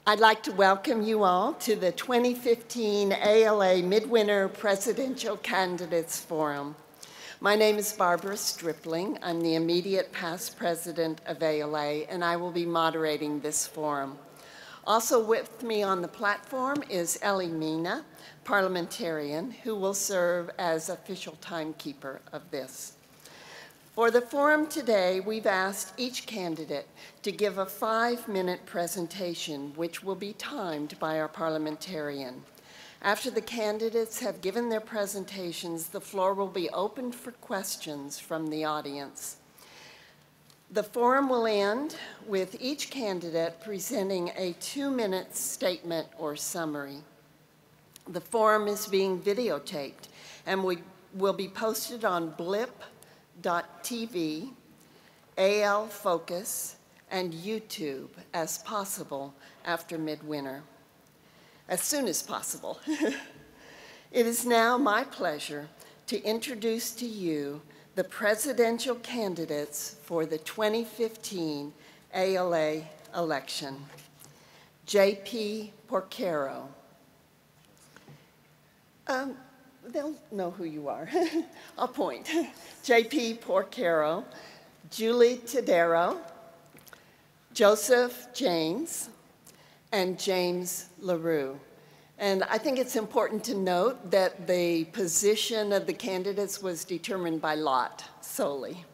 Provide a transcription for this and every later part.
I'd like to welcome you all to the 2015 ALA Midwinter Presidential Candidates Forum. My name is Barbara Stripling. I'm the immediate past president of ALA, and I will be moderating this forum. Also with me on the platform is Ellie Mina, parliamentarian, who will serve as official timekeeper of this. For the forum today, we've asked each candidate to give a 5-minute presentation, which will be timed by our parliamentarian. After the candidates have given their presentations, the floor will be opened for questions from the audience. The forum will end with each candidate presenting a 2-minute statement or summary. The forum is being videotaped and will be posted on blip.tv, AL Focus, and YouTube as possible after midwinter, as soon as possible. It is now my pleasure to introduce to you the presidential candidates for the 2015 ALA election. J.P. Porcaro. They'll know who you are. I'll point. J.P. Porcaro, Julie Tedo, Joseph James, and James LaRue. And I think it's important to note that the position of the candidates was determined by lot solely.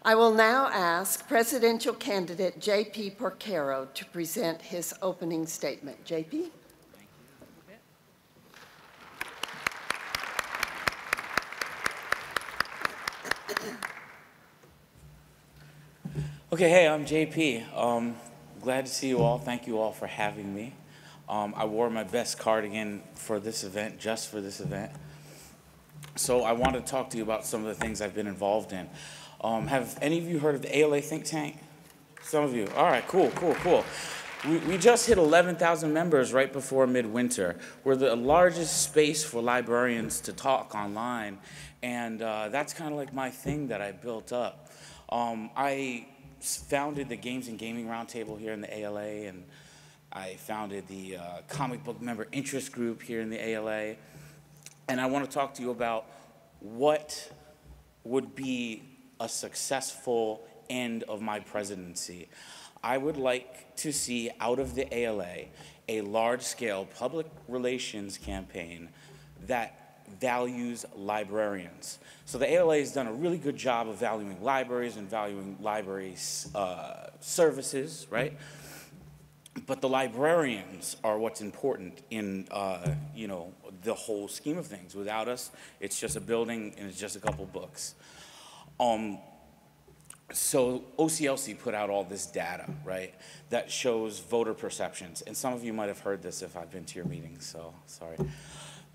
I will now ask presidential candidate J.P. Porcaro to present his opening statement. J.P.? Okay, hey, I'm JP. Glad to see you all. Thank you all for having me. I wore my best cardigan for this event, just for this event. So I want to talk to you about some of the things I've been involved in. Have any of you heard of the ALA think tank? Some of you. All right, cool. We just hit 11,000 members right before midwinter. We're the largest space for librarians to talk online, and that's kind of like my thing that I built up. I founded the Games and Gaming Roundtable here in the ALA, and I founded the comic book member interest group here in the ALA. And I want to talk to you about what would be a successful end of my presidency. I would like to see out of the ALA a large-scale public relations campaign that values librarians. So the ALA has done a really good job of valuing libraries and valuing library services, right? But the librarians are what's important in, you know, the whole scheme of things. Without us, it's just a building and it's just a couple books. So OCLC put out all this data, right, that shows voter perceptions. And some of you might have heard this if I've been to your meetings, so sorry.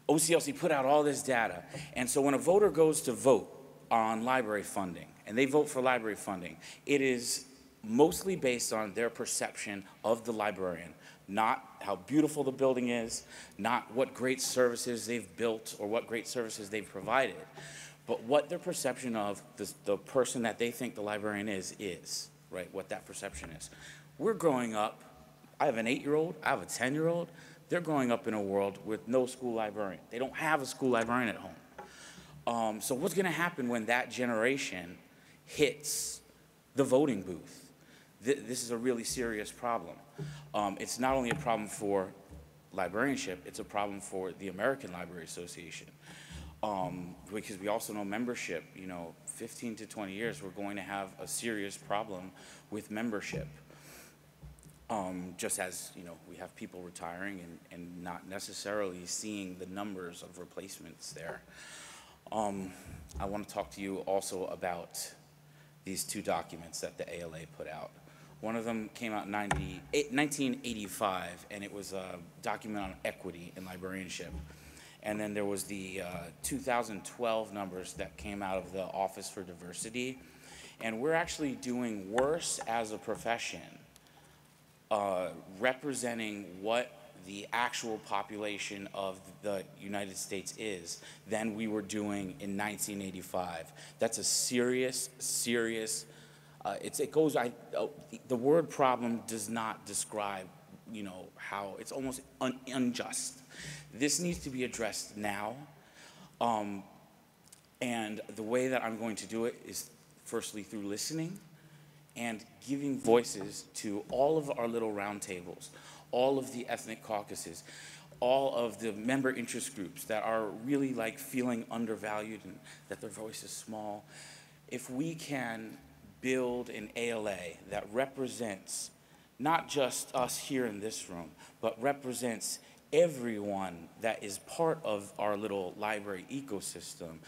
OCLC put out all this data, and so when a voter goes to vote on library funding, and they vote for library funding, it is mostly based on their perception of the librarian, not how beautiful the building is, not what great services they've built or what great services they've provided, but what their perception of the person that they think the librarian is, right, what that perception is. We're growing up, I have an 8-year-old, I have a 10-year-old, they're growing up in a world with no school librarian. They don't have a school librarian at home. So what's gonna happen when that generation hits the voting booth? This is a really serious problem. It's not only a problem for librarianship, it's a problem for the American Library Association. Because we also know membership, you know, 15 to 20 years, we're going to have a serious problem with membership. Just as, you know, we have people retiring and not necessarily seeing the numbers of replacements there. I want to talk to you also about these 2 documents that the ALA put out. One of them came out in 1985, and it was a document on equity in librarianship. And then there was the 2012 numbers that came out of the Office for Diversity. And we're actually doing worse as a profession representing what the actual population of the United States is than we were doing in 1985. That's a serious the word problem does not describe you know, how it's almost unjust. This needs to be addressed now. And the way that I'm going to do it is firstly through listening and giving voices to all of our little roundtables, all of the ethnic caucuses, all of the member interest groups that are really like feeling undervalued and that their voice is small. If we can build an ALA that represents not just us here in this room, but represents everyone that is part of our little library ecosystem,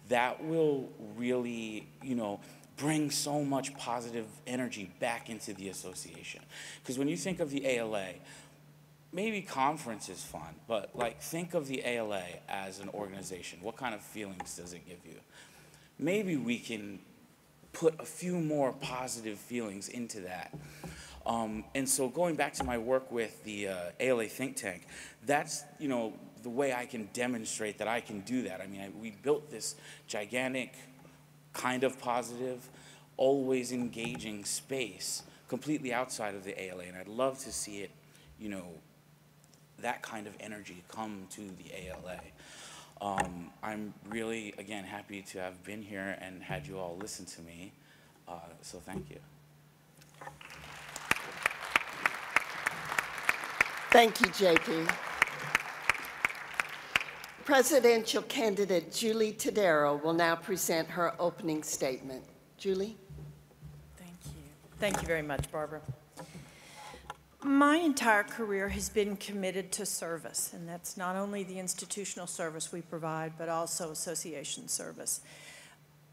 that will really, you know, bring so much positive energy back into the association. Because when you think of the ALA, maybe conference is fun, but like think of the ALA as an organization. What kind of feelings does it give you? Maybe we can put a few more positive feelings into that. And so going back to my work with the ALA think tank, that's, you know, the way I can demonstrate that I can do that. I mean, we built this gigantic, kind of positive, always engaging space completely outside of the ALA, and I'd love to see it, you know, that kind of energy come to the ALA. I'm really, again, happy to have been here and had you all listen to me, so thank you. Thank you, JP. Presidential candidate Julie Tedo will now present her opening statement. Julie? Thank you. Thank you very much, Barbara. My entire career has been committed to service, and that's not only the institutional service we provide, but also association service.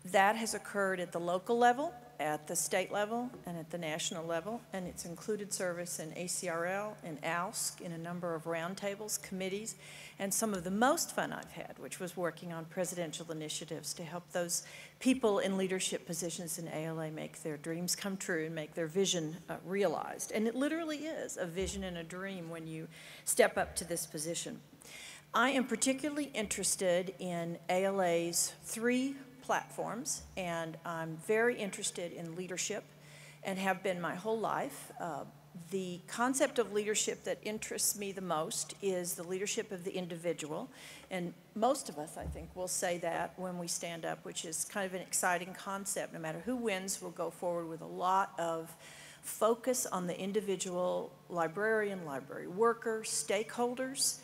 That has occurred at the local level, at the state level, and at the national level, and it's included service in ACRL, in ALSC, in a number of roundtables, committees, and some of the most fun I've had, which was working on presidential initiatives to help those people in leadership positions in ALA make their dreams come true and make their vision realized. And it literally is a vision and a dream when you step up to this position. I am particularly interested in ALA's 3 platforms, and I'm very interested in leadership and have been my whole life. The concept of leadership that interests me the most is the leadership of the individual, and most of us, I think, will say that when we stand up, which is kind of an exciting concept. No matter who wins, we'll go forward with a lot of focus on the individual librarian, library worker, stakeholders,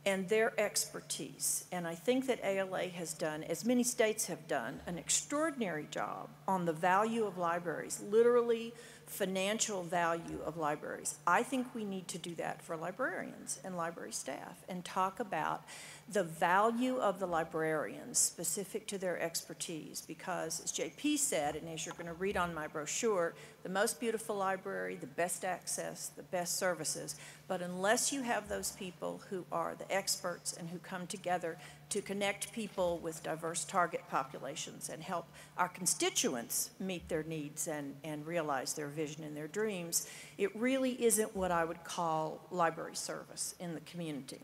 and their expertise. And I think that ALA has done, as many states have done, an extraordinary job on the value of libraries, literally financial value of libraries. I think we need to do that for librarians and library staff and talk about the value of the librarians specific to their expertise, because as JP said, and as you're going to read on my brochure, the most beautiful library, the best access, the best services, but unless you have those people who are the experts and who come together to connect people with diverse target populations and help our constituents meet their needs and realize their vision and their dreams, it really isn't what I would call library service in the community.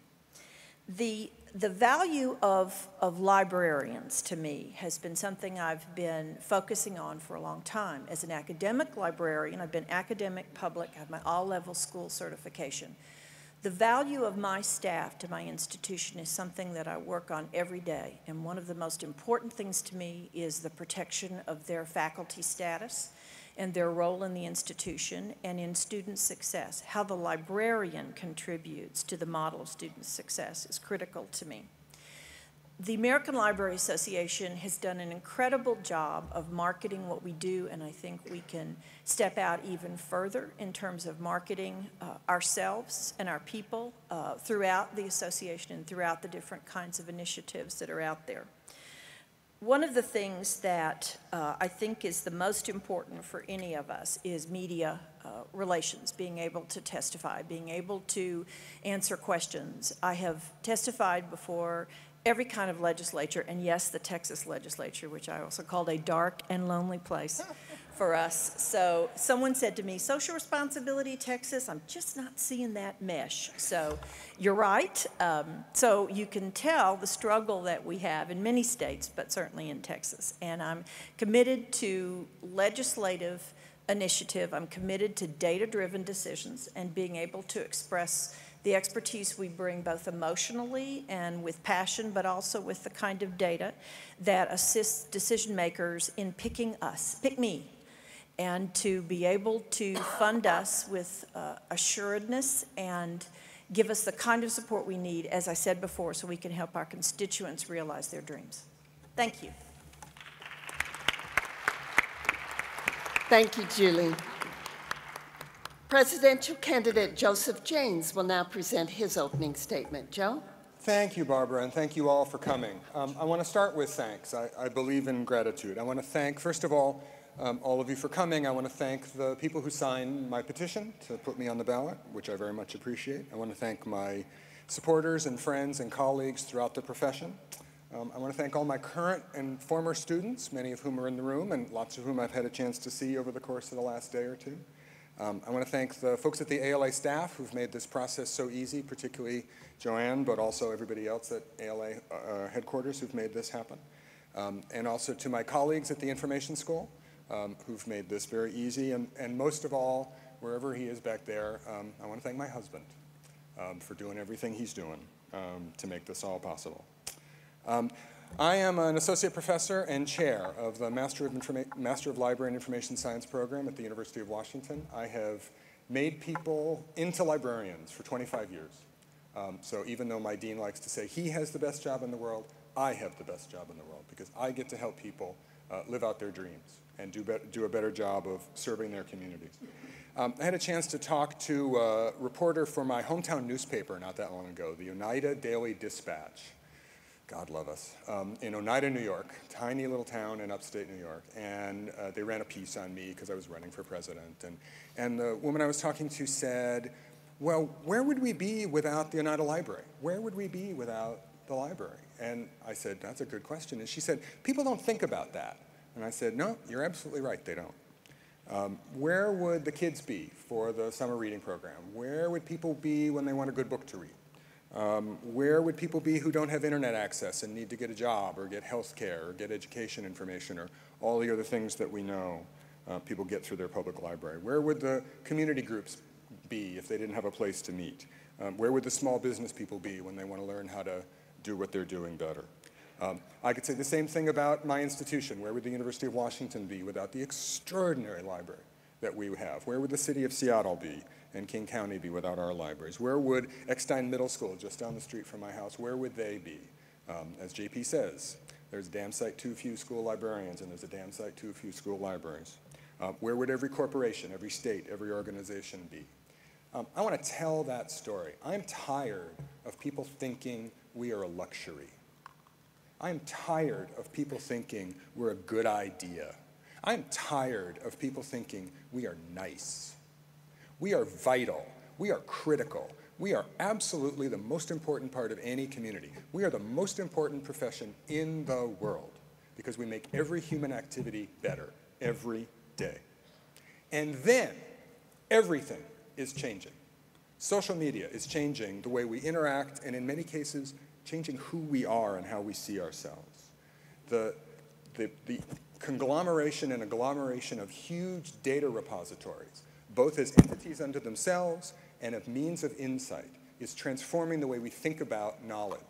The value of librarians, to me, has been something I've been focusing on for a long time. As an academic librarian, I've been academic, public, I have my all-level school certification. The value of my staff to my institution is something that I work on every day, and one of the most important things to me is the protection of their faculty status and their role in the institution and in student success. How the librarian contributes to the model of student success is critical to me. The American Library Association has done an incredible job of marketing what we do, and I think we can step out even further in terms of marketing ourselves and our people throughout the association and throughout the different kinds of initiatives that are out there. One of the things that I think is the most important for any of us is media relations, being able to testify, being able to answer questions. I have testified before every kind of legislature, and yes, the Texas legislature, which I also called a dark and lonely place for us. So someone said to me, social responsibility, Texas, I'm just not seeing that mesh. So you're right. So you can tell the struggle that we have in many states, but certainly in Texas. And I'm committed to legislative initiative. I'm committed to data-driven decisions and being able to express the expertise we bring both emotionally and with passion, but also with the kind of data that assists decision makers in pick me, and to be able to fund us with assuredness and give us the kind of support we need, as I said before, so we can help our constituents realize their dreams. Thank you. Thank you, Julie. Presidential candidate Joseph Janes will now present his opening statement. Joe? Thank you, Barbara, and thank you all for coming. I want to start with thanks. I believe in gratitude. I want to thank, first of all of you for coming. I want to thank the people who signed my petition to put me on the ballot, which I very much appreciate. I want to thank my supporters and friends and colleagues throughout the profession. I want to thank all my current and former students, many of whom are in the room and lots of whom I've had a chance to see over the course of the last day or two. I want to thank the folks at the ALA staff who've made this process so easy, particularly Joanne, but also everybody else at ALA headquarters who've made this happen. And also to my colleagues at the Information School who've made this very easy. And most of all, wherever he is back there, I want to thank my husband for doing everything he's doing to make this all possible. I am an associate professor and chair of the Master of Library and Information Science program at the University of Washington. I have made people into librarians for 25 years. So even though my dean likes to say he has the best job in the world, I have the best job in the world because I get to help people live out their dreams and do a better job of serving their communities. I had a chance to talk to a reporter for my hometown newspaper not that long ago, the Oneida Daily Dispatch. God love us, in Oneida, New York, tiny little town in upstate New York. And they ran a piece on me because I was running for president. And the woman I was talking to said, well, where would we be without the Oneida Library? Where would we be without the library? And I said, that's a good question. And she said, people don't think about that. And I said, no, you're absolutely right, they don't. Where would the kids be for the summer reading program? Where would people be when they want a good book to read? Where would people be who don't have internet access and need to get a job or get health care or get education information or all the other things that we know people get through their public library? Where would the community groups be if they didn't have a place to meet? Where would the small business people be when they want to learn how to do what they're doing better? I could say the same thing about my institution. Where would the University of Washington be without the extraordinary library that we have? Where would the city of Seattle be and King County be without our libraries? Where would Eckstein Middle School, just down the street from my house, where would they be? As JP says, there's a damn sight too few school librarians and there's a damn sight too few school libraries. Where would every corporation, every state, every organization be? I want to tell that story. I'm tired of people thinking we are a luxury. I'm tired of people thinking we're a good idea. I'm tired of people thinking we are nice. We are vital. We are critical. We are absolutely the most important part of any community. We are the most important profession in the world because we make every human activity better every day. And then everything is changing. Social media is changing the way we interact and in many cases changing who we are and how we see ourselves. The conglomeration and agglomeration of huge data repositories, both as entities unto themselves and as means of insight, is transforming the way we think about knowledge.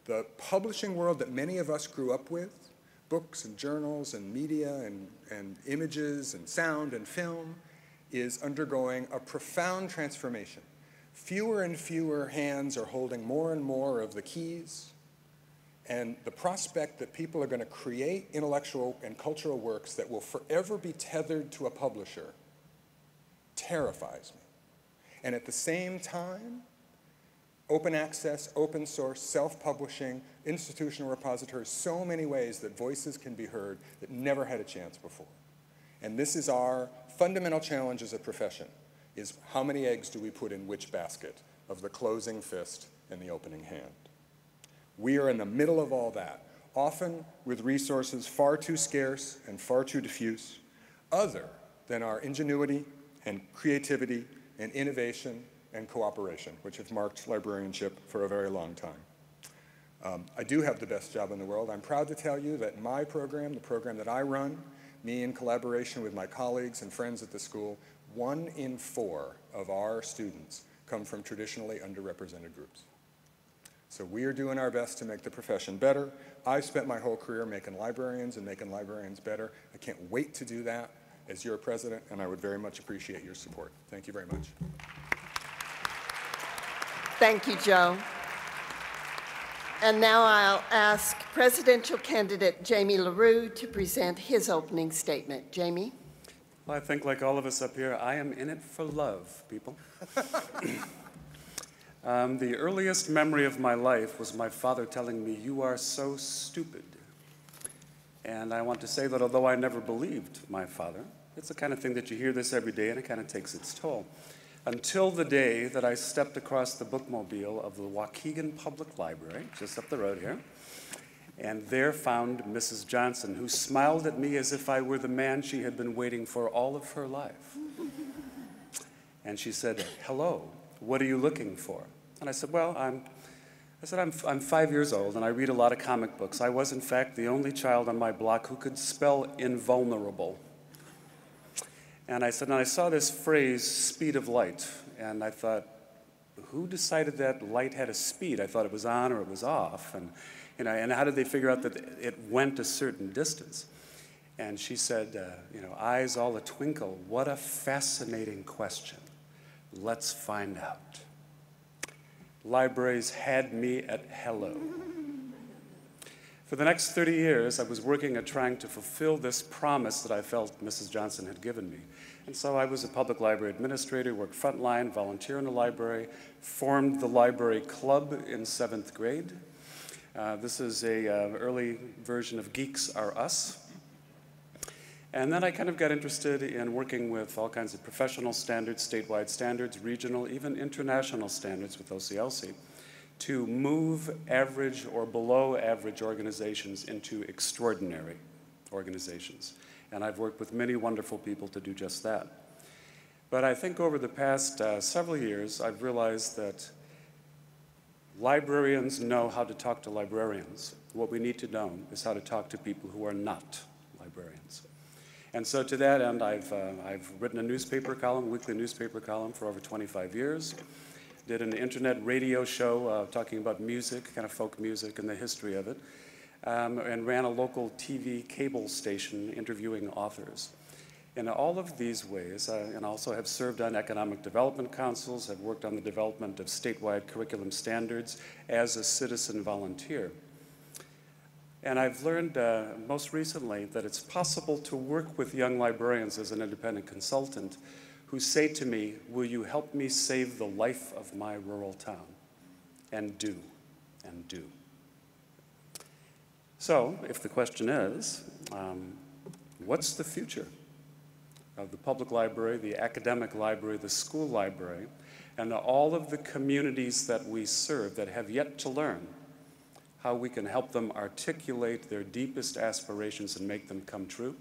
The publishing world that many of us grew up with, books and journals and media and images and sound and film, is undergoing a profound transformation. Fewer and fewer hands are holding more and more of the keys, and the prospect that people are going to create intellectual and cultural works that will forever be tethered to a publisher terrifies me. And at the same time, open access, open source, self-publishing, institutional repositories, so many ways that voices can be heard that never had a chance before. And this is our fundamental challenge as a profession, is how many eggs do we put in which basket of the closing fist and the opening hand? We are in the middle of all that, often with resources far too scarce and far too diffuse, other than our ingenuity and creativity and innovation and cooperation, which have marked librarianship for a very long time. I do have the best job in the world. I'm proud to tell you that my program, the program that I run, me in collaboration with my colleagues and friends at the school, 1 in 4 of our students come from traditionally underrepresented groups. So we are doing our best to make the profession better. I've spent my whole career making librarians and making librarians better. I can't wait to do that as your president, and I would very much appreciate your support. Thank you very much. Thank you, Joe. And now I'll ask presidential candidate Jamie LaRue to present his opening statement. Jamie? Well, I think like all of us up here, I am in it for love, people. The earliest memory of my life was my father telling me, "You are so stupid." And I want to say that although I never believed my father, it's the kind of thing that you hear this every day and it kind of takes its toll. Until the day that I stepped across the bookmobile of the Waukegan Public Library, just up the road here, and there found Mrs. Johnson, who smiled at me as if I were the man she had been waiting for all of her life. And she said, "Hello, what are you looking for?" And I said, "Well, I'm 5 years old and I read a lot of comic books. I was, in fact, the only child on my block who could spell invulnerable." And I said, and I saw this phrase, speed of light, and I thought, who decided that light had a speed? I thought it was on or it was off, and and how did they figure out that it went a certain distance? And she said, eyes all a twinkle. What a fascinating question. Let's find out. Libraries had me at hello. For the next 30 years, I was working at trying to fulfill this promise that I felt Mrs. Johnson had given me. And so I was a public library administrator, worked frontline, volunteer in the library, formed the library club in 7th grade. This is a early version of Geeks Are Us. And then I kind of got interested in working with all kinds of professional standards, statewide standards, regional, even international standards with OCLC, to move average or below average organizations into extraordinary organizations. And I've worked with many wonderful people to do just that. But I think over the past several years, I've realized that librarians know how to talk to librarians. What we need to know is how to talk to people who are not librarians. And so to that end, I've written a newspaper column, a weekly newspaper column for over 25 years. Did an internet radio show talking about music, kind of folk music and the history of it, and ran a local TV cable station interviewing authors. In all of these ways, and also have served on economic development councils, have worked on the development of statewide curriculum standards as a citizen volunteer. And I've learned most recently that it's possible to work with young librarians as an independent consultant who say to me, "Will you help me save the life of my rural town?" And do, and do. So, if the question is, what's the future of the public library, the academic library, the school library, and all of the communities that we serve that have yet to learn how we can help them articulate their deepest aspirations and make them come true?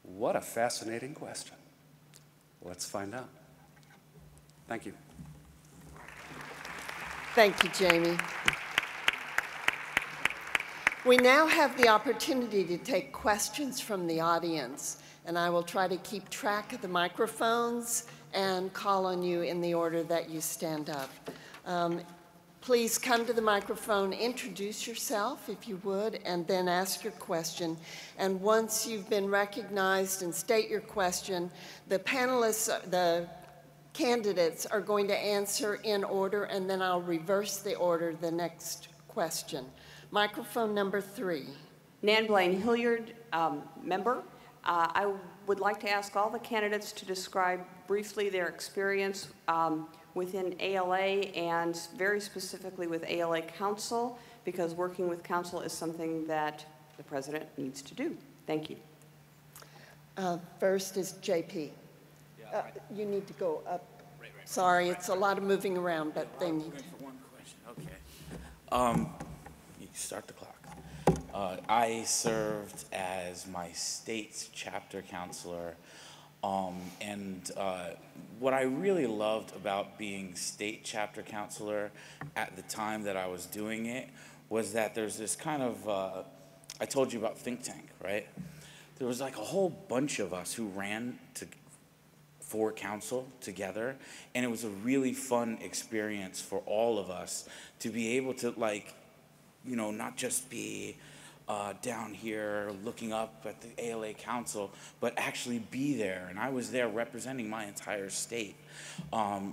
What a fascinating question. Let's find out. Thank you. Thank you, Jamie. We now have the opportunity to take questions from the audience, and I will try to keep track of the microphones and call on you in the order that you stand up. Please come to the microphone, introduce yourself if you would, and then ask your question. And once you've been recognized and state your question, the panelists, the candidates are going to answer in order, and then I'll reverse the order the next question. Microphone number 3. Nan Blaine Hilliard, member. I would like to ask all the candidates to describe briefly their experience within ALA and very specifically with ALA Council, because working with Council is something that the President needs to do. Thank you. First is JP. You need to go up. Sorry, it's a lot of moving around, but they need to. For one question, okay. You start the clock. I served as my state's chapter counselor, and what I really loved about being state chapter counselor at the time that I was doing it was that there's this kind of I told you about Think Tank, right? There was like a whole bunch of us who ran for council together, and it was a really fun experience for all of us to be able to, like, you know, not just be down here looking up at the ALA Council, but actually be there. And I was there representing my entire state.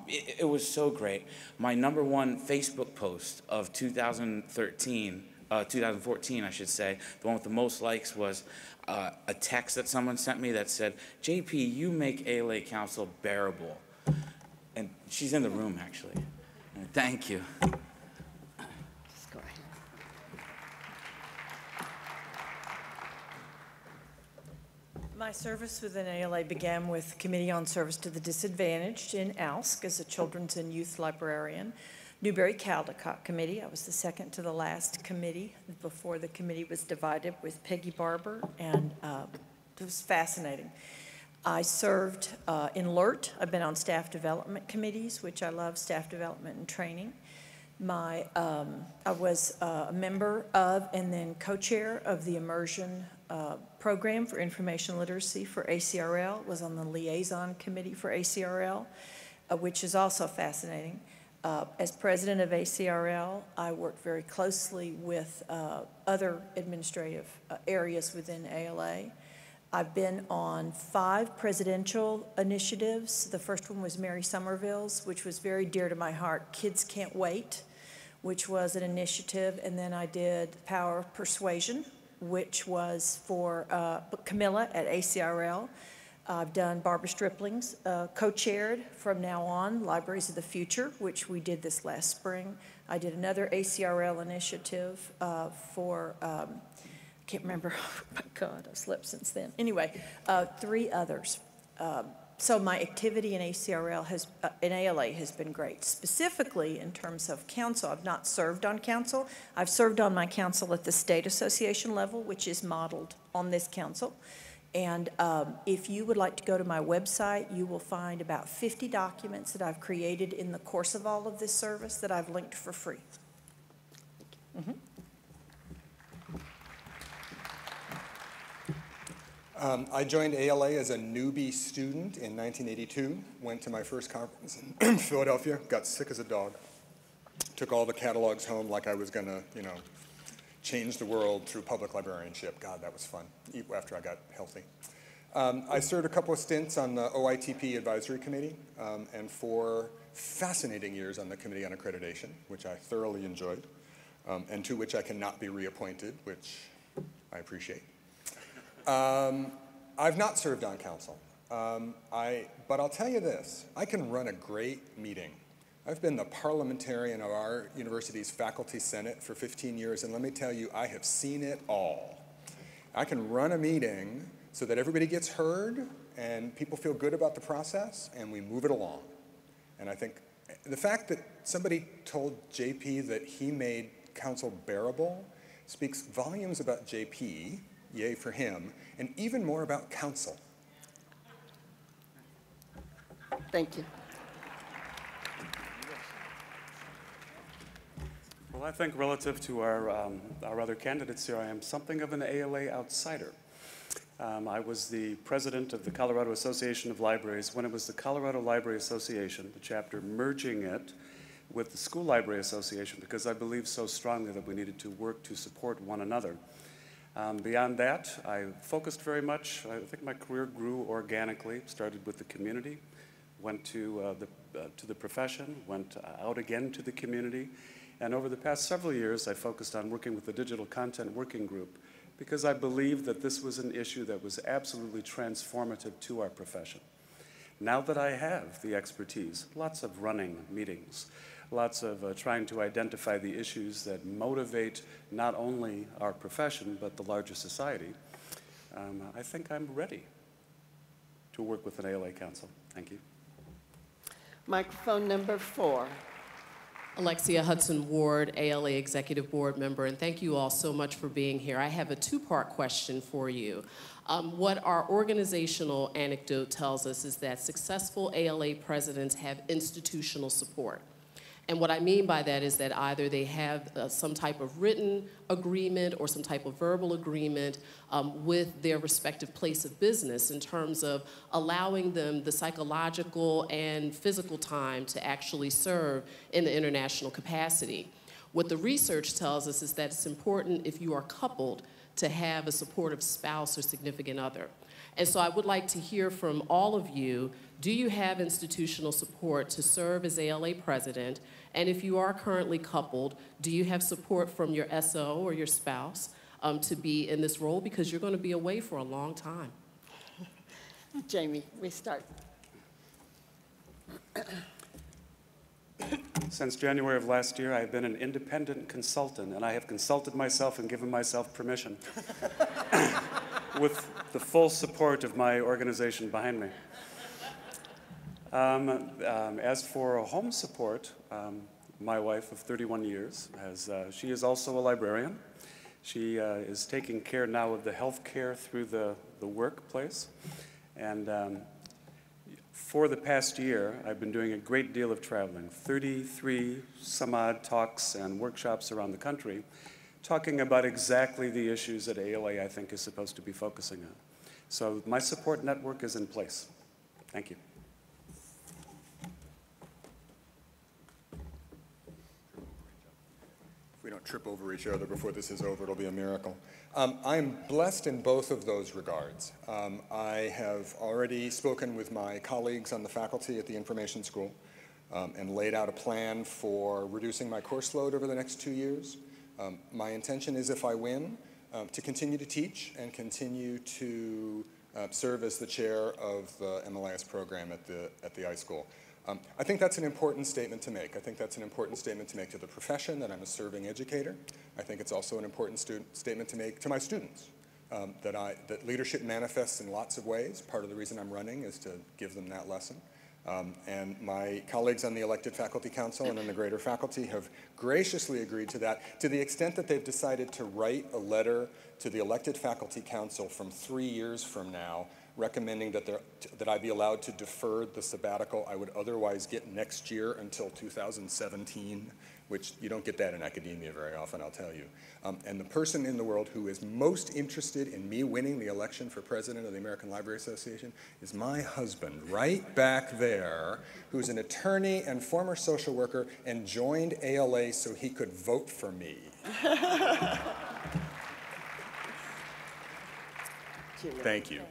It was so great. My #1 Facebook post of 2014, I should say, the one with the most likes, was a text that someone sent me that said, "JP, you make ALA Council bearable." And she's in the room, actually. Thank you. Just go ahead. My service within ALA began with Committee on Service to the Disadvantaged in ALSC as a children's and youth librarian. Newberry-Caldecott Committee, I was the second to the last committee before the committee was divided with Peggy Barber, and it was fascinating. I served in LERT. I've been on staff development committees, which I love, staff development and training. I was a member of and then co-chair of the immersion program for information literacy for ACRL, was on the liaison committee for ACRL, which is also fascinating. As president of ACRL, I worked very closely with other administrative areas within ALA. I've been on 5 presidential initiatives. The first one was Mary Somerville's, which was very dear to my heart, Kids Can't Wait, which was an initiative. And then I did Power of Persuasion, which was for Camilla at ACRL. I've done Barbara Stripling's co-chaired from now on Libraries of the Future, which we did this last spring. I did another ACRL initiative for, I can't remember, oh my God, I've slept since then. Anyway, 3 others. So my activity in ACRL in ALA has been great. Specifically in terms of council, I've not served on council. I've served on my council at the state association level, which is modeled on this council. And if you would like to go to my website, you will find about 50 documents that I've created in the course of all of this service that I've linked for free. Mm-hmm. I joined ALA as a newbie student in 1982, went to my first conference in Philadelphia, got sick as a dog, took all the catalogs home like I was gonna, you know, change the world through public librarianship. God, that was fun, after I got healthy. I served a couple of stints on the OITP Advisory Committee and 4 fascinating years on the Committee on Accreditation, which I thoroughly enjoyed, and to which I cannot be reappointed, which I appreciate. I've not served on council, but I'll tell you this, I can run a great meeting. I've been the parliamentarian of our university's faculty senate for 15 years, and let me tell you, I have seen it all. I can run a meeting so that everybody gets heard and people feel good about the process, and we move it along. And I think the fact that somebody told JP that he made council bearable speaks volumes about JP, yay for him, and even more about council. Thank you. Well, I think relative to our other candidates here, I am something of an ALA outsider. I was the president of the Colorado Association of Libraries when it was the Colorado Library Association, the chapter merging it with the School Library Association, because I believed so strongly that we needed to work to support one another. Beyond that, I focused very much, I think my career grew organically, started with the community, went to the profession, went out again to the community, and over the past several years, I focused on working with the Digital Content Working Group because I believed that this was an issue that was absolutely transformative to our profession. Now that I have the expertise, lots of running meetings, lots of trying to identify the issues that motivate not only our profession, but the larger society, I think I'm ready to work with an ALA council. Thank you. Microphone number 4. Alexia Hudson Ward, ALA Executive Board Member, and thank you all so much for being here. I have a 2-part question for you. What our organizational anecdote tells us is that successful ALA presidents have institutional support. And what I mean by that is that either they have some type of written agreement or some type of verbal agreement with their respective place of business in terms of allowing them the psychological and physical time to actually serve in the international capacity. What the research tells us is that it's important, if you are coupled, to have a supportive spouse or significant other. And so I would like to hear from all of you, do you have institutional support to serve as ALA president? And if you are currently coupled, do you have support from your SO or your spouse to be in this role? Because you're going to be away for a long time. Jamie, we start. Since January of last year, I have been an independent consultant, and I have consulted myself and given myself permission with the full support of my organization behind me. As for home support, my wife of 31 years, she is also a librarian. She is taking care now of the health care through the workplace. And for the past year, I've been doing a great deal of traveling, 33 some odd talks and workshops around the country, talking about exactly the issues that ALA, I think, is supposed to be focusing on. So my support network is in place. Thank you. If we don't trip over each other before this is over, it'll be a miracle. I am blessed in both of those regards. I have already spoken with my colleagues on the faculty at the Information School and laid out a plan for reducing my course load over the next 2 years. My intention is, if I win, to continue to teach and continue to serve as the chair of the MLIS program at the iSchool. I think that's an important statement to make. I think that's an important statement to make to the profession that I'm a serving educator. I think it's also an important statement to make to my students, that leadership manifests in lots of ways. Part of the reason I'm running is to give them that lesson. And my colleagues on the elected faculty council and in the greater faculty have graciously agreed to that, to the extent that they've decided to write a letter to the elected faculty council from 3 years from now, recommending that I be allowed to defer the sabbatical I would otherwise get next year until 2017, which you don't get that in academia very often, I'll tell you. And the person in the world who is most interested in me winning the election for president of the American Library Association is my husband, right back there, who's an attorney and former social worker and joined ALA so he could vote for me. Thank you.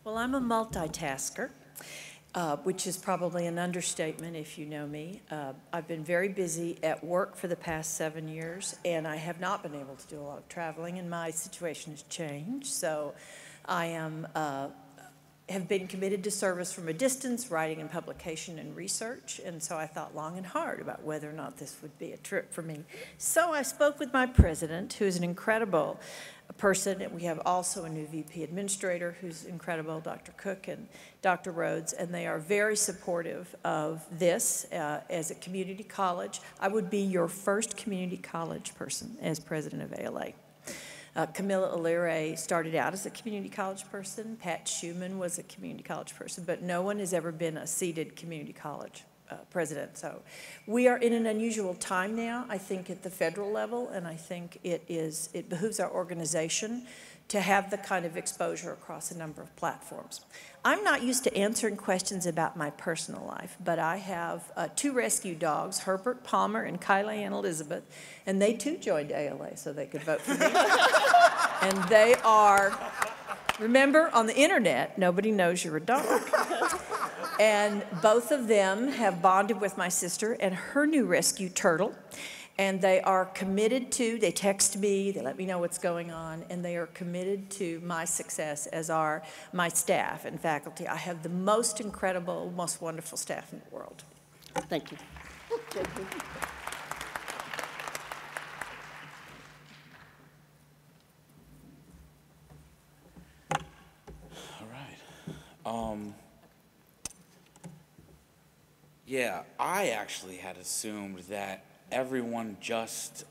Well, I'm a multitasker, which is probably an understatement if you know me. I've been very busy at work for the past 7 years, and I have not been able to do a lot of traveling, and my situation has changed. So I have been committed to service from a distance, writing and publication and research, and so I thought long and hard about whether or not this would be a trip for me. So I spoke with my president, who is an incredible person, and we have also a new VP administrator who's incredible, Dr. Cook and Dr. Rhodes, and they are very supportive of this as a community college. I would be your first community college person as president of ALA. Camilla Alire started out as a community college person. Pat Schumann was a community college person, but no one has ever been a seated community college president. So we are in an unusual time now, I think, at the federal level, and I think it behooves our organization to have the kind of exposure across a number of platforms. I'm not used to answering questions about my personal life, but I have 2 rescue dogs, Herbert Palmer and Kylie Ann Elizabeth, and they too joined ALA so they could vote for me. And they are, remember, on the internet, nobody knows you're a dog. And both of them have bonded with my sister and her new rescue turtle. And they are committed to, they text me, they let me know what's going on, and they are committed to my success, as are my staff and faculty. I have the most incredible, most wonderful staff in the world. Thank you. All right. Yeah, I actually had assumed that everyone just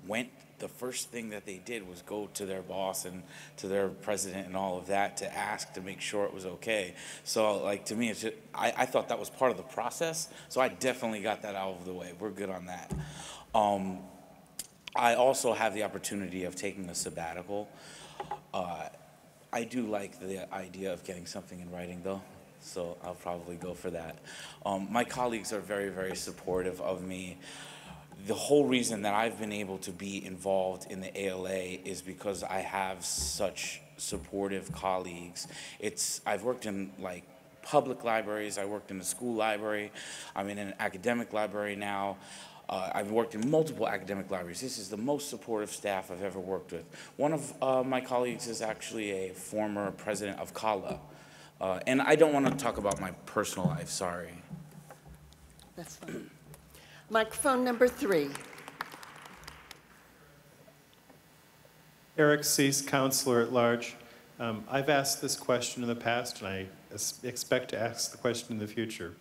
went the first thing that they did was go to their boss and to their president and all of that to ask to make sure it was okay. So like to me, it's just, I thought that was part of the process. So I definitely got that out of the way. We're good on that. I also have the opportunity of taking a sabbatical. I do like the idea of getting something in writing though, so I'll probably go for that. My colleagues are very, very supportive of me. The whole reason that I've been able to be involved in the ALA is because I have such supportive colleagues. I've worked in like public libraries, I worked in a school library, I'm in an academic library now. I've worked in multiple academic libraries. This is the most supportive staff I've ever worked with. One of my colleagues is actually a former president of ALA. And I don't want to talk about my personal life, sorry. That's fine. Microphone number 3. Eric Cease, Counselor at Large. I've asked this question in the past, and I expect to ask the question in the future.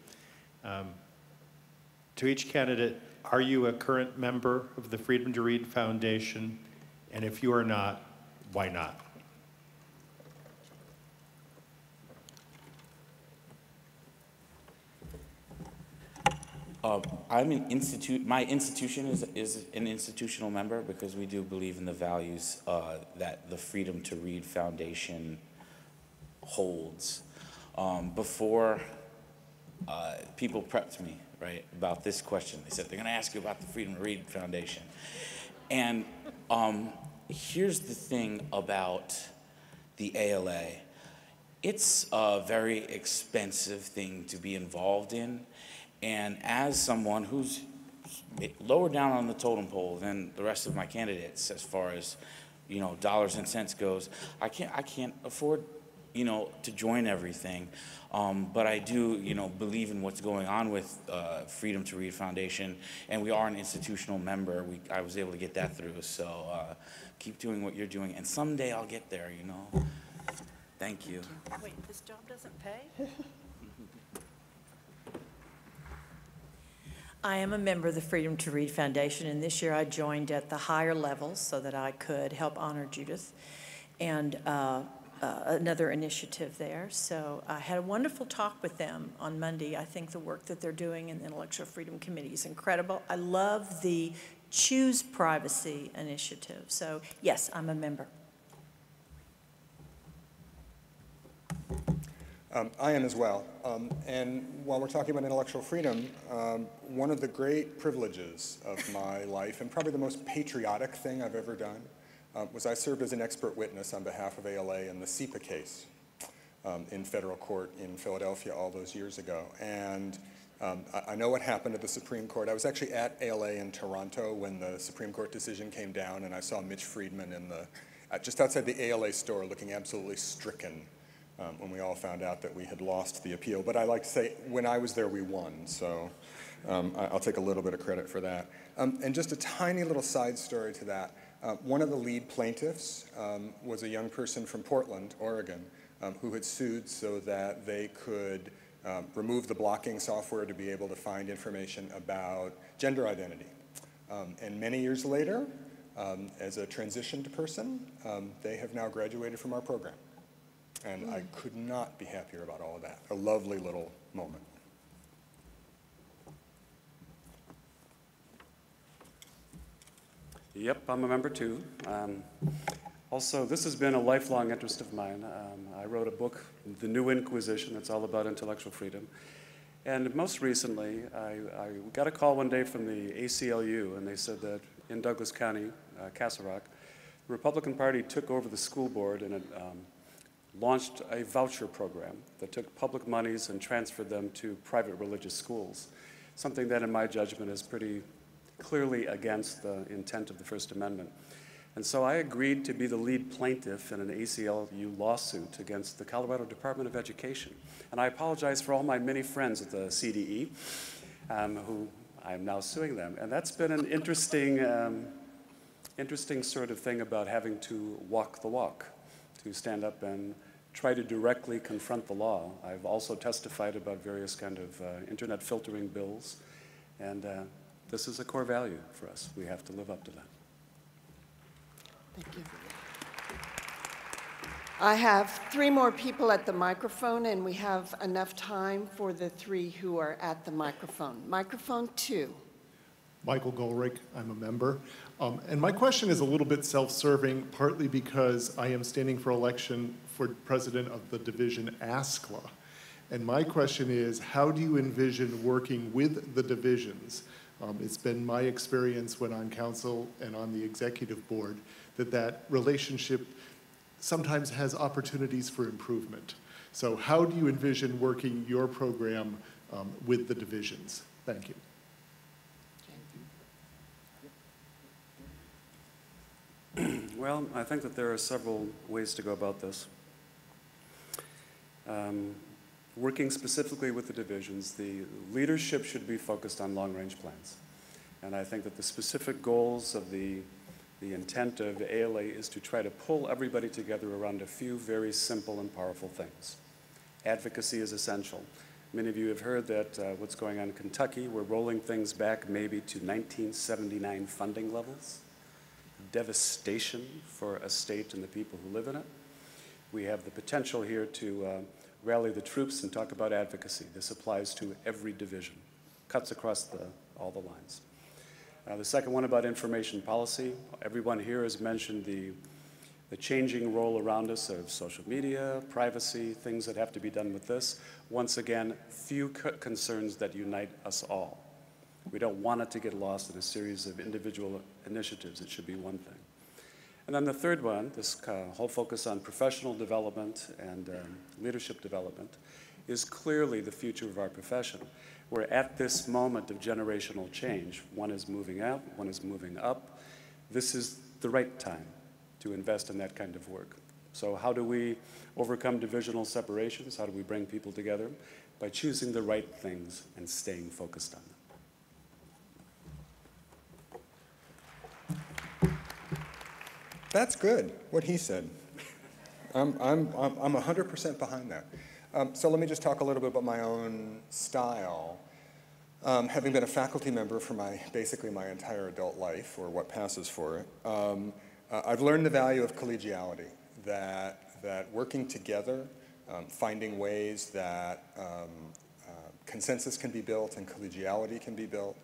To each candidate, are you a current member of the Freedom to Read Foundation? And if you are not, why not? My institution is an institutional member because we do believe in the values that the Freedom to Read Foundation holds. Before people prepped me, right, about this question. They said, they're gonna ask you about the Freedom to Read Foundation. And here's the thing about the ALA. It's a very expensive thing to be involved in. And as someone who's lower down on the totem pole than the rest of my candidates as far as, you know, dollars and cents goes, I can't afford, you know, to join everything. But I do, you know, believe in what's going on with Freedom to Read Foundation, and we are an institutional member. I was able to get that through, so keep doing what you're doing, and someday I'll get there, you know. Thank you. Wait, this job doesn't pay? I am a member of the Freedom to Read Foundation, and this year I joined at the higher levels so that I could help honor Judith and another initiative there. So I had a wonderful talk with them on Monday. I think the work that they're doing in the Intellectual Freedom Committee is incredible. I love the Choose Privacy initiative. So yes, I'm a member. I am as well. And while we're talking about intellectual freedom, one of the great privileges of my life, and probably the most patriotic thing I've ever done, was I served as an expert witness on behalf of ALA in the SEPA case in federal court in Philadelphia all those years ago. And I know what happened at the Supreme Court. I was actually at ALA in Toronto when the Supreme Court decision came down, and I saw Mitch Friedman in just outside the ALA store looking absolutely stricken when we all found out that we had lost the appeal. But I like to say, when I was there, we won. So I'll take a little bit of credit for that. And just a tiny little side story to that. One of the lead plaintiffs was a young person from Portland, Oregon, who had sued so that they could remove the blocking software to be able to find information about gender identity. And many years later, as a transitioned person, they have now graduated from our program. And I could not be happier about all of that. A lovely little moment. Yep, I'm a member too. Also, this has been a lifelong interest of mine. I wrote a book, The New Inquisition, that's all about intellectual freedom. And most recently, I got a call one day from the ACLU, and they said that in Douglas County, Castle Rock, the Republican Party took over the school board and it launched a voucher program that took public monies and transferred them to private religious schools, something that in my judgment is pretty clearly against the intent of the First Amendment. And so I agreed to be the lead plaintiff in an ACLU lawsuit against the Colorado Department of Education. And I apologize for all my many friends at the CDE who I'm now suing them. And that's been an interesting sort of thing about having to walk the walk, to stand up and try to directly confront the law. I've also testified about various kind of internet filtering bills, and this is a core value for us. We have to live up to that. Thank you. I have 3 more people at the microphone, and we have enough time for the 3 who are at the microphone. Microphone 2. Michael Golrick, I'm a member. And my question is a little bit self-serving, partly because I am standing for election for president of the division ASCLA. And my question is, how do you envision working with the divisions? It's been my experience when on council and on the executive board that relationship sometimes has opportunities for improvement. So how do you envision working your program with the divisions? Thank you. Well, I think that there are several ways to go about this. Working specifically with the divisions, the leadership should be focused on long-range plans. And I think that the specific goals of the intent of the ALA is to try to pull everybody together around a few very simple and powerful things. Advocacy is essential. Many of you have heard that what's going on in Kentucky, we're rolling things back maybe to 1979 funding levels. Devastation for a state and the people who live in it. We have the potential here to rally the troops and talk about advocacy. This applies to every division, cuts across all the lines. The second one about information policy. Everyone here has mentioned the changing role around us of social media, privacy, things that have to be done with this. Once again, few concerns that unite us all. We don't want it to get lost in a series of individual initiatives. It should be one thing. And then the third one, this whole focus on professional development and leadership development, is clearly the future of our profession. We're at this moment of generational change. One is moving out, one is moving up. This is the right time to invest in that kind of work. So how do we overcome divisional separations? How do we bring people together? By choosing the right things and staying focused on them. That's good, what he said. I'm 100% behind that. So let me just talk a little bit about my own style. Having been a faculty member for basically my entire adult life, or what passes for it, I've learned the value of collegiality, that working together, finding ways that consensus can be built and collegiality can be built,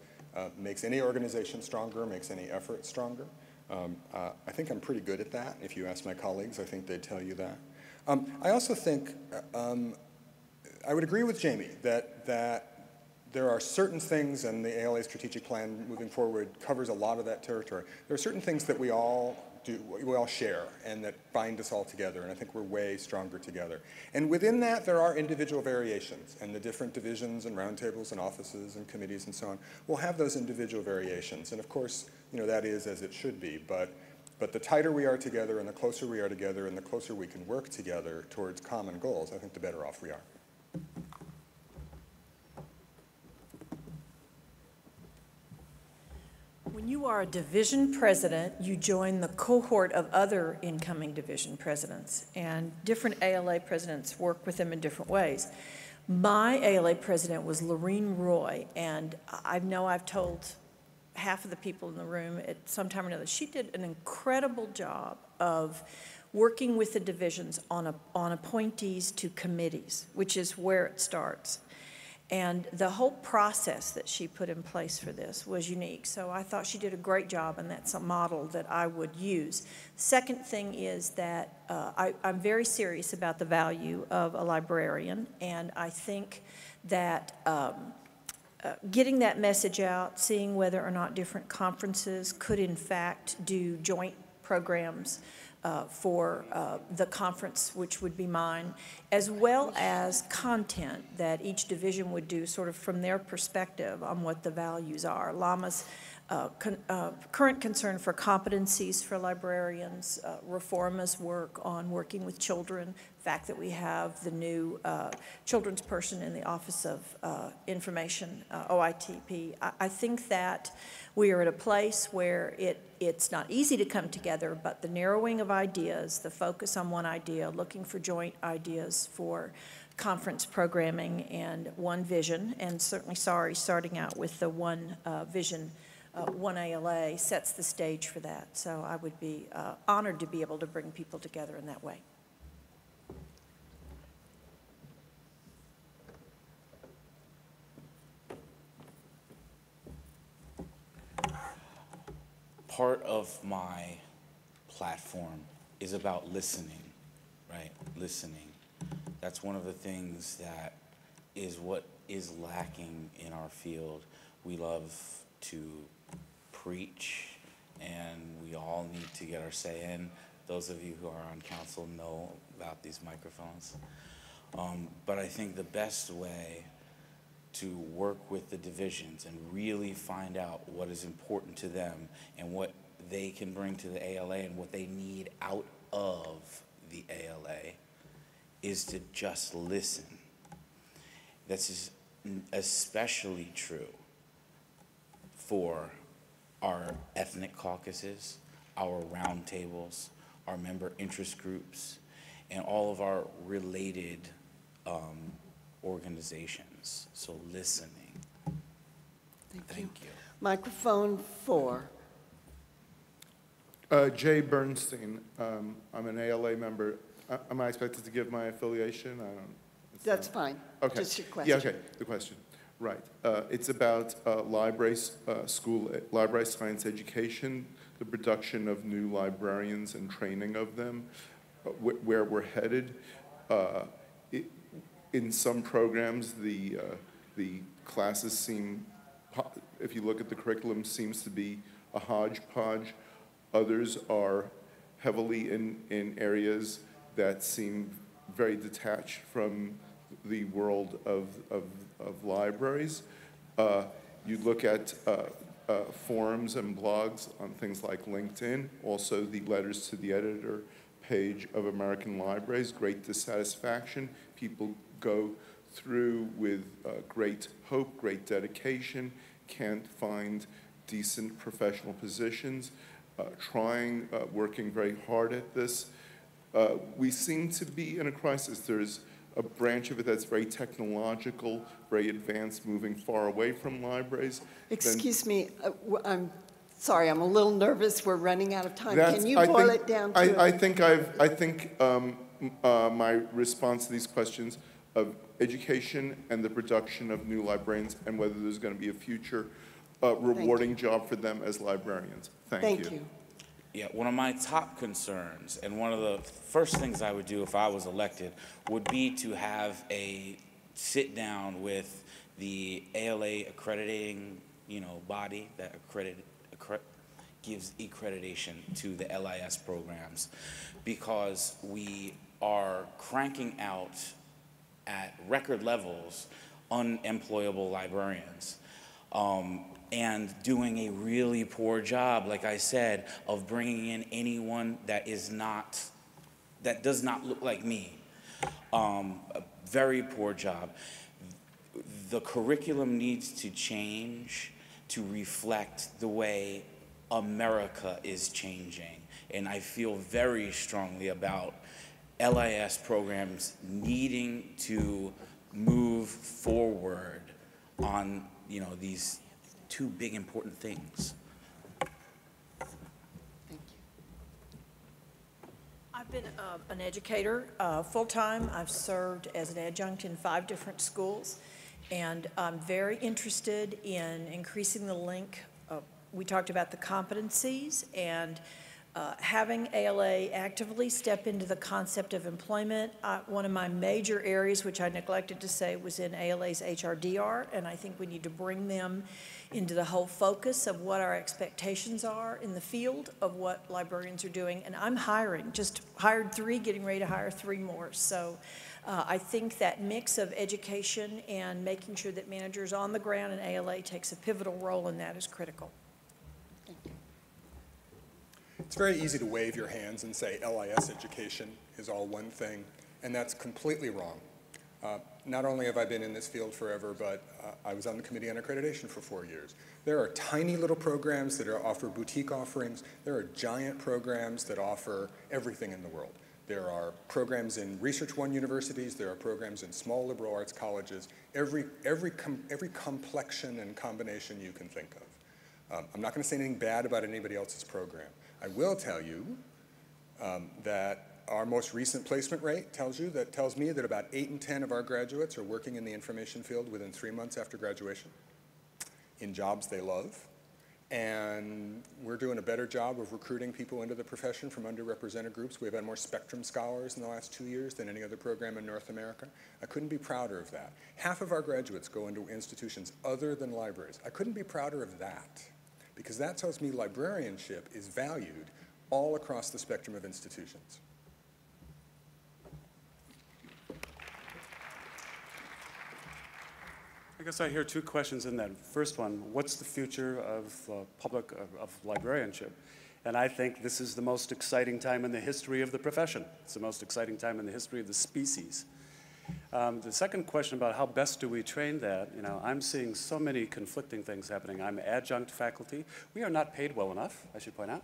makes any organization stronger, makes any effort stronger. I think I'm pretty good at that. If you ask my colleagues, I think they'd tell you that. I also think, I would agree with Jamie that there are certain things, and the ALA strategic plan moving forward covers a lot of that territory. There are certain things that we all do, we all share, and that bind us all together, and I think we're way stronger together. And within that, there are individual variations, and the different divisions and roundtables and offices and committees and so on will have those individual variations. And of course, you know, that is as it should be, but the tighter we are together and the closer we are together and the closer we can work together towards common goals, I think the better off we are. When you are a division president, you join the cohort of other incoming division presidents, and different ALA presidents work with them in different ways. My ALA president was LaRue Roy, and I know I've told half of the people in the room at some time or another, she did an incredible job of working with the divisions on appointees to committees, which is where it starts. And the whole process that she put in place for this was unique. So I thought she did a great job, and that's a model that I would use. Second thing is that I'm very serious about the value of a librarian, and I think that getting that message out, seeing whether or not different conferences could in fact do joint programs for the conference, which would be mine, as well as content that each division would do sort of from their perspective on what the values are. Lama's current concern for competencies for librarians, Reforma's work on working with children, the fact that we have the new children's person in the Office of Information, OITP. I think that we are at a place where it's not easy to come together, but the narrowing of ideas, the focus on one idea, looking for joint ideas for conference programming and one vision, and certainly sorry starting out with the one vision one ALA sets the stage for that. So I would be honored to be able to bring people together in that way. Part of my platform is about listening, right? Listening. That's one of the things that is what is lacking in our field. We love to preach, and we all need to get our say in. Those of you who are on council know about these microphones. But I think the best way to work with the divisions and really find out what is important to them and what they can bring to the ALA and what they need out of the ALA is to just listen. This is especially true for our ethnic caucuses, our roundtables, our member interest groups, and all of our related organizations. So listening. Thank you. Microphone 4. Jay Bernstein. I'm an ALA member. Am I expected to give my affiliation? That's fine. Okay. Just your question. Yeah, okay. The question. Right. It's about library science education, the production of new librarians and training of them, where we're headed. In some programs, the classes seem, if you look at the curriculum, seems to be a hodgepodge. Others are heavily in areas that seem very detached from the world of libraries. You look at forums and blogs on things like LinkedIn, also the letters to the editor page of American Libraries, great dissatisfaction. People go through with great hope, great dedication, can't find decent professional positions, working very hard at this. We seem to be in a crisis. There's a branch of it that's very technological, very advanced, moving far away from libraries. Excuse me, I'm sorry, I'm a little nervous. We're running out of time. Can you boil it down to? I think my response to these questions of education and the production of new librarians and whether there's going to be a future rewarding job for them as librarians. Thank you. Yeah, one of my top concerns, and one of the first things I would do if I was elected, would be to have a sit down with the ALA accrediting, body that gives accreditation to the LIS programs, because we are cranking out at record levels unemployable librarians. And doing a really poor job, like I said, of bringing in anyone that does not look like me. A very poor job. The curriculum needs to change to reflect the way America is changing. And I feel very strongly about LIS programs needing to move forward on, these two big important things. Thank you. I've been an educator full-time. I've served as an adjunct in 5 different schools, and I'm very interested in increasing the link. We talked about the competencies, and having ALA actively step into the concept of employment. One of my major areas, which I neglected to say, was in ALA's HRDR, and I think we need to bring them into the whole focus of what our expectations are in the field of what librarians are doing. And I'm hiring, just hired 3, getting ready to hire 3 more. So I think that mix of education and making sure that managers on the ground in ALA takes a pivotal role in that is critical. Thank you. It's very easy to wave your hands and say LIS education is all one thing, and that's completely wrong. Not only have I been in this field forever, but I was on the Committee on Accreditation for 4 years. There are tiny little programs that offer boutique offerings. There are giant programs that offer everything in the world. There are programs in Research One universities. There are programs in small liberal arts colleges. Every complexion and combination you can think of. I'm not going to say anything bad about anybody else's program. I will tell you that our most recent placement rate tells me that about 8 in 10 of our graduates are working in the information field within 3 months after graduation in jobs they love. And we're doing a better job of recruiting people into the profession from underrepresented groups. We've had more Spectrum Scholars in the last 2 years than any other program in North America. I couldn't be prouder of that. Half of our graduates go into institutions other than libraries. I couldn't be prouder of that, because that tells me librarianship is valued all across the spectrum of institutions. I guess I hear two questions in that. First one, what's the future of librarianship? And I think this is the most exciting time in the history of the profession. It's the most exciting time in the history of the species. The second question about how best do we train that, I'm seeing so many conflicting things happening. I'm adjunct faculty. We are not paid well enough, I should point out.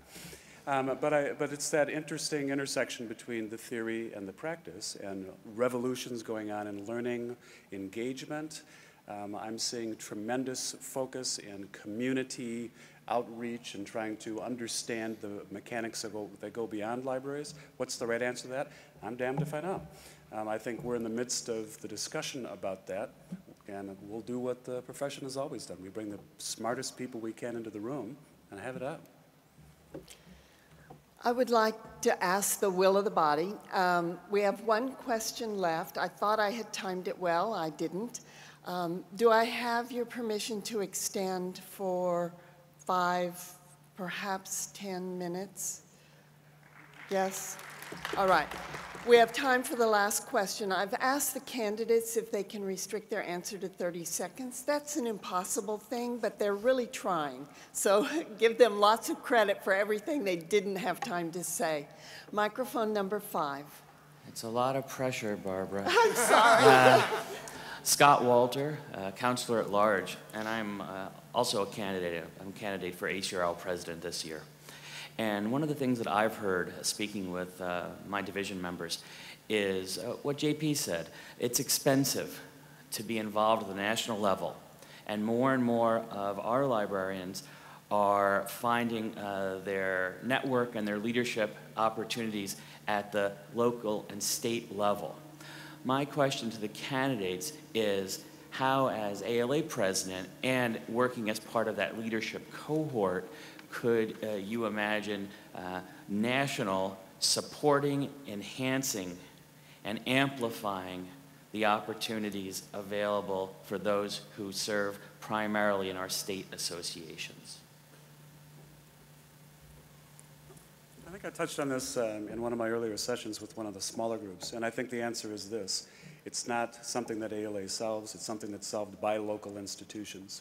But it's that interesting intersection between the theory and the practice, and revolutions going on in learning, engagement. I'm seeing tremendous focus in community outreach and trying to understand the mechanics that go beyond libraries. What's the right answer to that? I'm damned if I know. I think we're in the midst of the discussion about that, and we'll do what the profession has always done. We bring the smartest people we can into the room and have it out. I would like to ask the will of the body. We have one question left. I thought I had timed it well. I didn't. Do I have your permission to extend for 5, perhaps 10 minutes? Yes? All right. We have time for the last question. I've asked the candidates if they can restrict their answer to 30 seconds. That's an impossible thing, but they're really trying. So give them lots of credit for everything they didn't have time to say. Microphone number 5. It's a lot of pressure, Barbara. I'm sorry. Scott Walter, counselor at large, and I'm also a candidate. I'm a candidate for ACRL president this year. And one of the things that I've heard speaking with my division members is what JP said. It's expensive to be involved at the national level, and more of our librarians are finding their network and their leadership opportunities at the local and state level. My question to the candidates is how, as ALA president and working as part of that leadership cohort, could you imagine national supporting, enhancing, and amplifying the opportunities available for those who serve primarily in our state associations? I think I touched on this in one of my earlier sessions with one of the smaller groups, and I think the answer is this. It's not something that ALA solves, it's something that's solved by local institutions.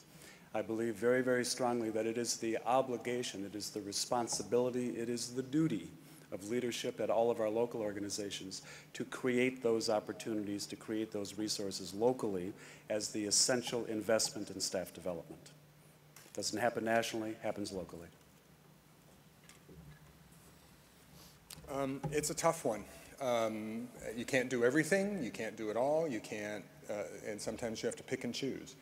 I believe very, very strongly that it is the obligation, it is the responsibility, it is the duty of leadership at all of our local organizations to create those opportunities, to create those resources locally as the essential investment in staff development. It doesn't happen nationally, it happens locally. It's a tough one. You can't do everything, you can't do it all, you can't, and sometimes you have to pick and choose.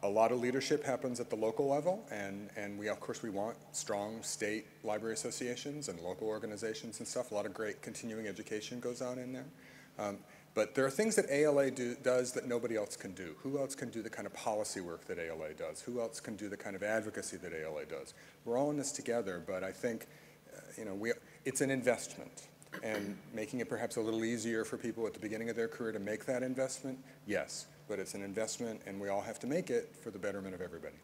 A lot of leadership happens at the local level, and we, of course, we want strong state library associations and local organizations and stuff. A lot of great continuing education goes on in there. But there are things that ALA does that nobody else can do. Who else can do the kind of policy work that ALA does? Who else can do the kind of advocacy that ALA does? We're all in this together, but I think, it's an investment. And making it perhaps a little easier for people at the beginning of their career to make that investment, yes. But it's an investment, and we all have to make it for the betterment of everybody.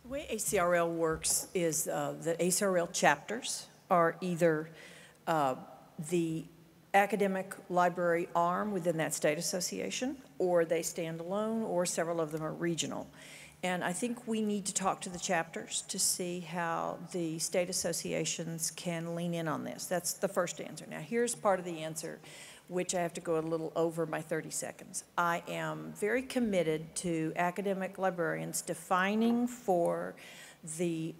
The way ACRL works is that ACRL chapters are either the academic library arm within that state association, or they stand alone, or several of them are regional. And I think we need to talk to the chapters to see how the state associations can lean in on this. That's the first answer. Now, here's part of the answer, which I have to go a little over my 30 seconds. I am very committed to academic librarians defining for the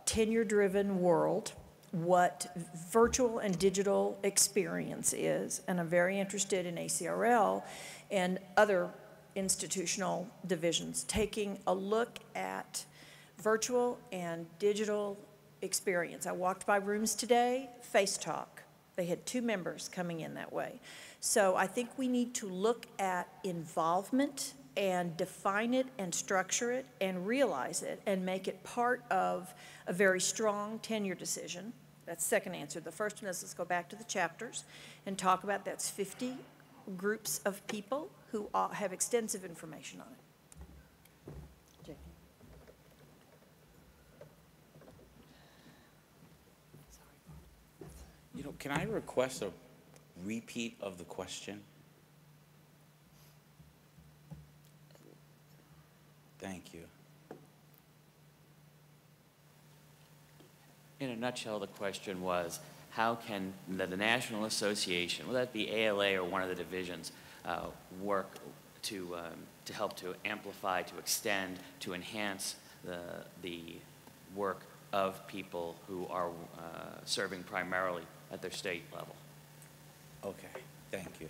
tenure-driven world what virtual and digital experience is, and I'm very interested in ACRL and other institutional divisions, taking a look at virtual and digital experience. I walked by rooms today, Face Talk. They had 2 members coming in that way. So I think we need to look at involvement and define it and structure it and realize it and make it part of a very strong tenure decision. That's the second answer. The first one is let's go back to the chapters and talk about that's 50 groups of people who have extensive information on it. You know, can I request a repeat of the question? Thank you. In a nutshell, the question was, how can the National Association, whether that be ALA or one of the divisions, work to help to amplify, to extend, to enhance the work of people who are serving primarily at their state level? Okay, thank you.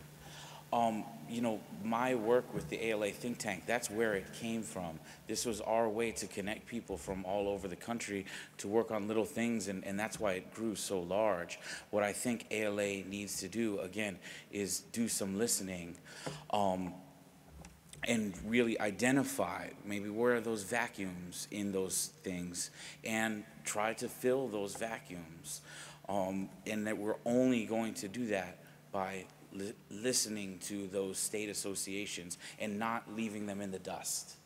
You know, my work with the ALA think tank, that's where it came from. This was our way to connect people from all over the country to work on little things, and that's why it grew so large. What I think ALA needs to do, again, is do some listening and really identify maybe where are those vacuums in those things and try to fill those vacuums. And that we're only going to do that by listening to those state associations and not leaving them in the dust,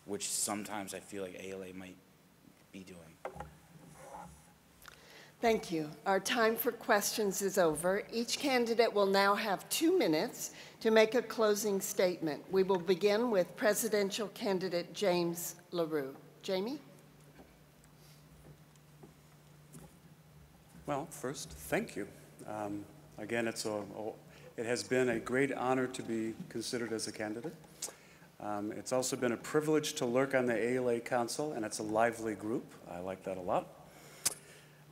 which sometimes I feel like ALA might be doing. Thank you. Our time for questions is over. Each candidate will now have 2 minutes to make a closing statement. We will begin with presidential candidate James LaRue. Jamie? Well, first, thank you. Again, it has been a great honor to be considered as a candidate. It's also been a privilege to lurk on the ALA Council, and it's a lively group. I like that a lot.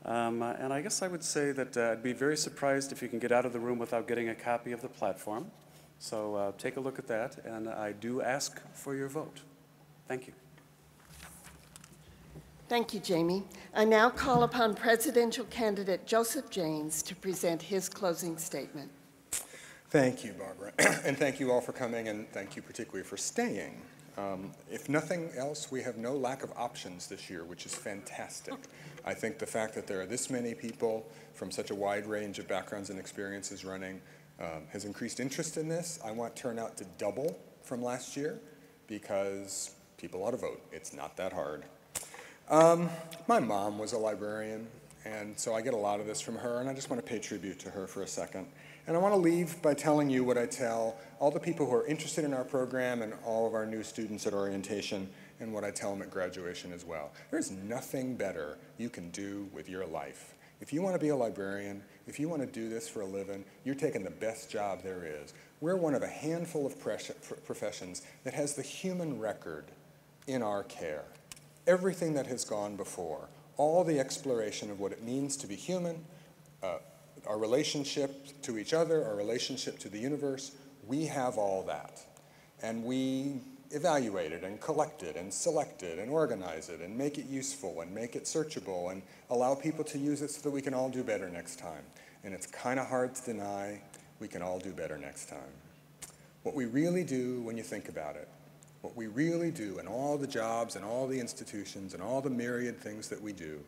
And I guess I would say that I'd be very surprised if you can get out of the room without getting a copy of the platform. So take a look at that, and I do ask for your vote. Thank you. Thank you, Jamie. I now call upon presidential candidate Joseph Janes to present his closing statement. Thank you, Barbara. And thank you all for coming, and thank you particularly for staying. If nothing else, we have no lack of options this year, which is fantastic. I think the fact that there are this many people from such a wide range of backgrounds and experiences running has increased interest in this. I want turnout to double from last year because people ought to vote. It's not that hard. My mom was a librarian, and so I get a lot of this from her, and I just want to pay tribute to her for a second. And I want to leave by telling you what I tell all the people who are interested in our program and all of our new students at orientation, and what I tell them at graduation as well. There's nothing better you can do with your life. If you want to be a librarian, if you want to do this for a living, you're taking the best job there is. We're one of a handful of professions that has the human record in our care. Everything that has gone before, all the exploration of what it means to be human, our relationship to each other, our relationship to the universe, we have all that. And we evaluate it and collect it and select it and organize it and make it useful and make it searchable and allow people to use it so that we can all do better next time. And it's kind of hard to deny we can all do better next time. What we really do when you think about it, what we really do in all the jobs and all the institutions and all the myriad things that we do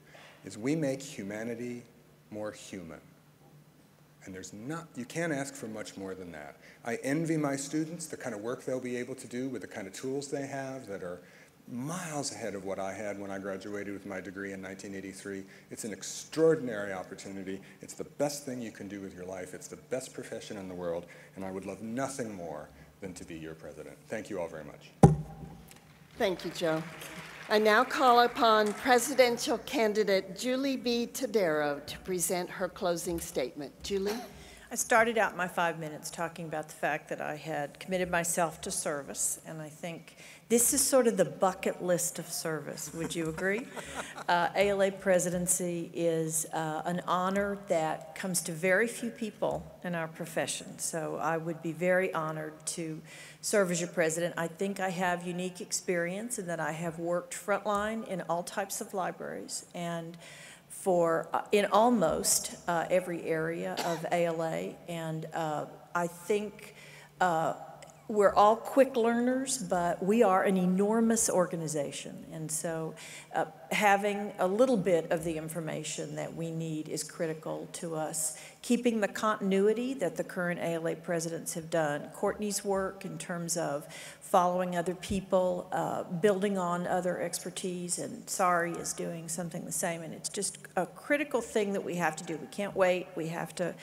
is we make humanity more human. And you can't ask for much more than that. I envy my students, the kind of work they'll be able to do with the kind of tools they have that are miles ahead of what I had when I graduated with my degree in 1983. It's an extraordinary opportunity. It's the best thing you can do with your life. It's the best profession in the world, and I would love nothing more than to be your president. Thank you all very much. Thank you, Joe. I now call upon presidential candidate Julie B. Tedo to present her closing statement. Julie? I started out my 5 minutes talking about the fact that I had committed myself to service, and I think this is sort of the bucket list of service. Would you agree? ALA presidency is an honor that comes to very few people in our profession, so I would be very honored to serve as your president. I think I have unique experience in that I have worked frontline in all types of libraries and in almost every area of ALA, and I think we're all quick learners, but we are an enormous organization, and so having a little bit of the information that we need is critical to us. Keeping the continuity that the current ALA presidents have done, Courtney's work in terms of following other people, building on other expertise, and Sari is doing something the same, and it's just a critical thing that we have to do. We can't wait. We have to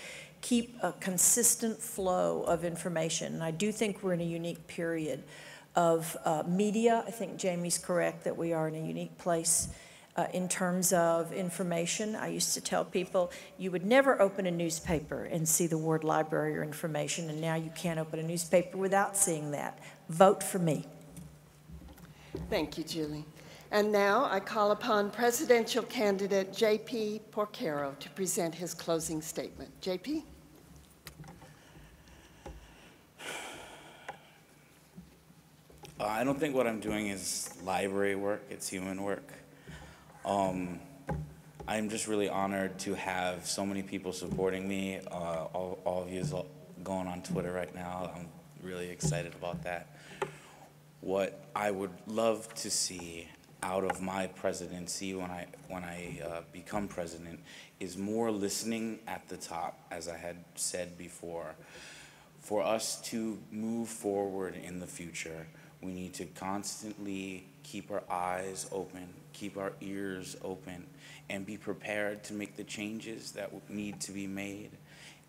keep a consistent flow of information, and I do think we're in a unique period of media. I think Jamie's correct that we are in a unique place in terms of information. I used to tell people you would never open a newspaper and see the word library or information, and now you can't open a newspaper without seeing that. Vote for me. Thank you, Julie. And now I call upon presidential candidate J.P. Poroh to present his closing statement. J.P.? I don't think what I'm doing is library work, it's human work. I'm just really honored to have so many people supporting me. All of you is going on Twitter right now. I'm really excited about that. What I would love to see out of my presidency when I become president is more listening at the top, as I had said before. For us to move forward in the future, we need to constantly keep our eyes open, keep our ears open, and be prepared to make the changes that need to be made,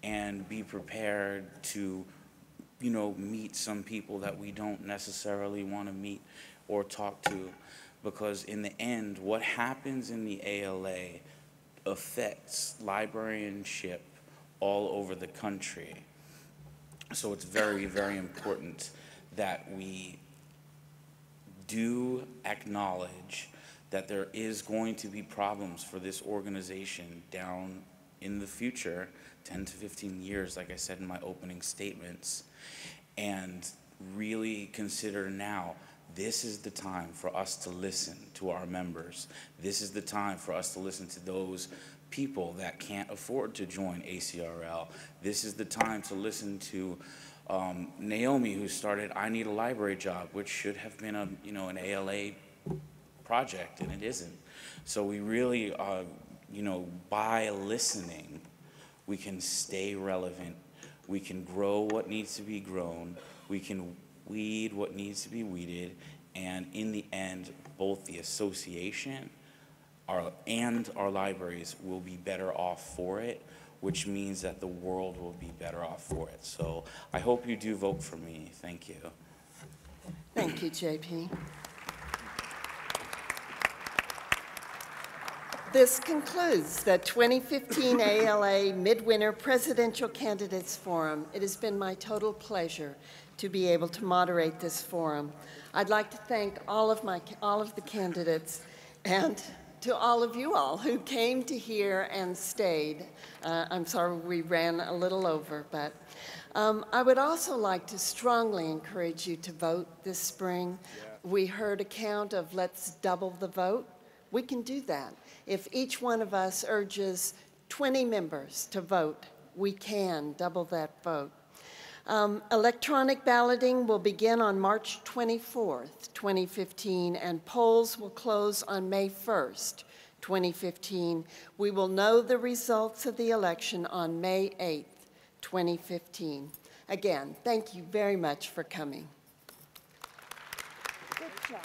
and be prepared to, meet some people that we don't necessarily want to meet or talk to, because in the end, what happens in the ALA affects librarianship all over the country. So it's very, very important that we do acknowledge that there is going to be problems for this organization down in the future, 10 to 15 years, like I said in my opening statements, and really consider now, this is the time for us to listen to our members. This is the time for us to listen to those people that can't afford to join ACRL. This is the time to listen to Naomi, who started I Need a Library Job, which should have been an ALA project, and it isn't. So we really, by listening, we can stay relevant. We can grow what needs to be grown. We can weed what needs to be weeded. And in the end, both the association and our libraries will be better off for it, which means that the world will be better off for it. So I hope you do vote for me. Thank you. Thank you, JP. This concludes the 2015 ALA Midwinter Presidential Candidates Forum. It has been my total pleasure to be able to moderate this forum. I'd like to thank all of the candidates and to all of you all who came to hear and stayed. I'm sorry we ran a little over, but I would also like to strongly encourage you to vote this spring. Yeah. We heard a count of let's double the vote. We can do that. If each one of us urges 20 members to vote, we can double that vote. Electronic balloting will begin on March 24th, 2015, and polls will close on May 1st, 2015. We will know the results of the election on May 8th, 2015. Again, thank you very much for coming. Good job.